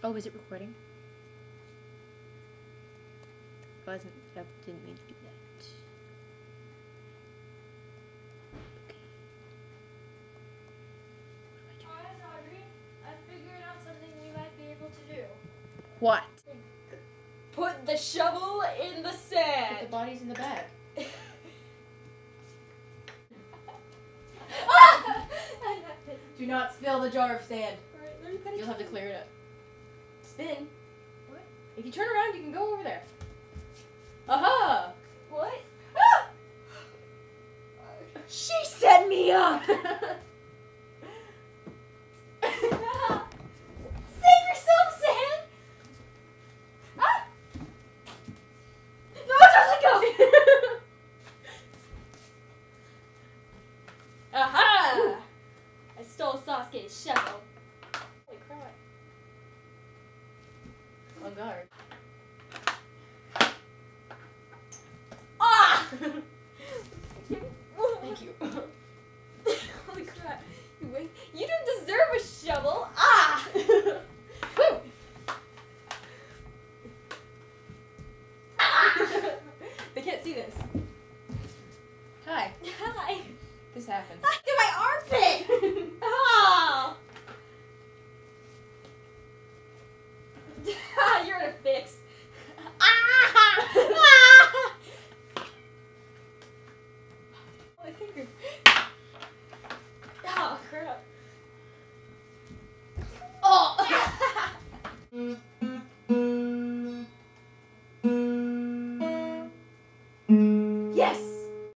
Oh, is it recording? Wasn't. I didn't mean to do that. Okay. Alright, Audrey. I figured out something we might be able to do. What? Put the shovel in the Put the sand. bodies in the bag. Do not spill the jar of sand. Alright, let me put it. You'll have to clear it up. Spin. What? If you turn around, you can go over there. Aha! What? She set me up! Save yourself, Sand! Ah! No, don't let go! Aha! I stole Sasuke's shovel. Holy crap. On guard. Ah! Thank you. Holy crap. You don't deserve a shovel. Ah! Woo! They can't see this. Hi. Hi. This happened. Look at my armpit! Oh! You're in a fix. Ah! My finger.